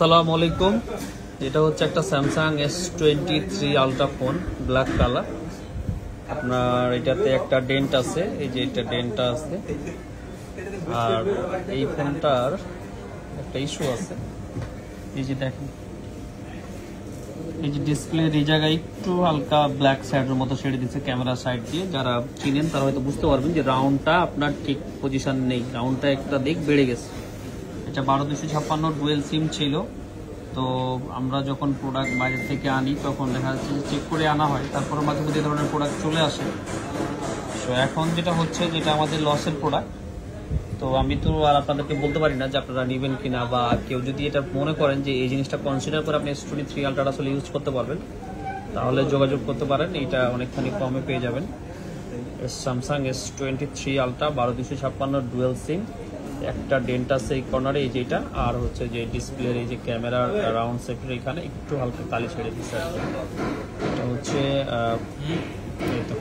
আসসালামু আলাইকুম। এটা হচ্ছে একটা Samsung S23 ultra phone, black colour. আপনার এটাতে একটা ডেন্ট আছে, এই যে এটা ডেন্টটা আছে। আর এই ফোনটার একটা ইস্যু আছে, এই যে দেখেন, এই যে ডিসপ্লে এই জায়গায় একটু হালকা ব্ল্যাক সাইডের মতো শেড দিচ্ছে ক্যামেরা সাইড দিয়ে। যারা চিনেন তারা হয়তো বুঝতে পারবেন যে রাউন্ডটা আপনার ঠিক পজিশন নেই, রাউন্ডটা একটা দিক বেড়ে গেছে। এটা 12256 ডুয়েল সিম ছিল। তো আমরা যখন প্রোডাক্ট বাইরে থেকে আনি তখন দেখা যাচ্ছে যে চেক করে আনা হয়, তারপরে মাঝে মধ্যে এই ধরনের প্রোডাক্ট চলে আসে। তো এখন যেটা হচ্ছে, যেটা আমাদের লসের প্রোডাক্ট, তো আমি তো আর আপনাদেরকে বলতে পারি না যে আপনারা নেবেন কিনা, বা কেউ যদি এটা মনে করেন যে এই জিনিসটা কনসিডার করে আপনি S23 আলট্রা আসলে ইউজ করতে পারবেন, তাহলে যোগাযোগ করতে পারেন। এইটা অনেকখানি কমে পেয়ে যাবেন। স্যামসাং S23 আলট্রা 12256 ডুয়েল সিম, একটা ডেন্ট আছে এই কর্নারে, এই যেটা, আর হচ্ছে যে ডিসপ্লের এই যে ক্যামেরার রাউন্ড সেক্টর এখানে একটু হালকা কালি ছেড়ে দিচ্ছে। এটা হচ্ছে এই তো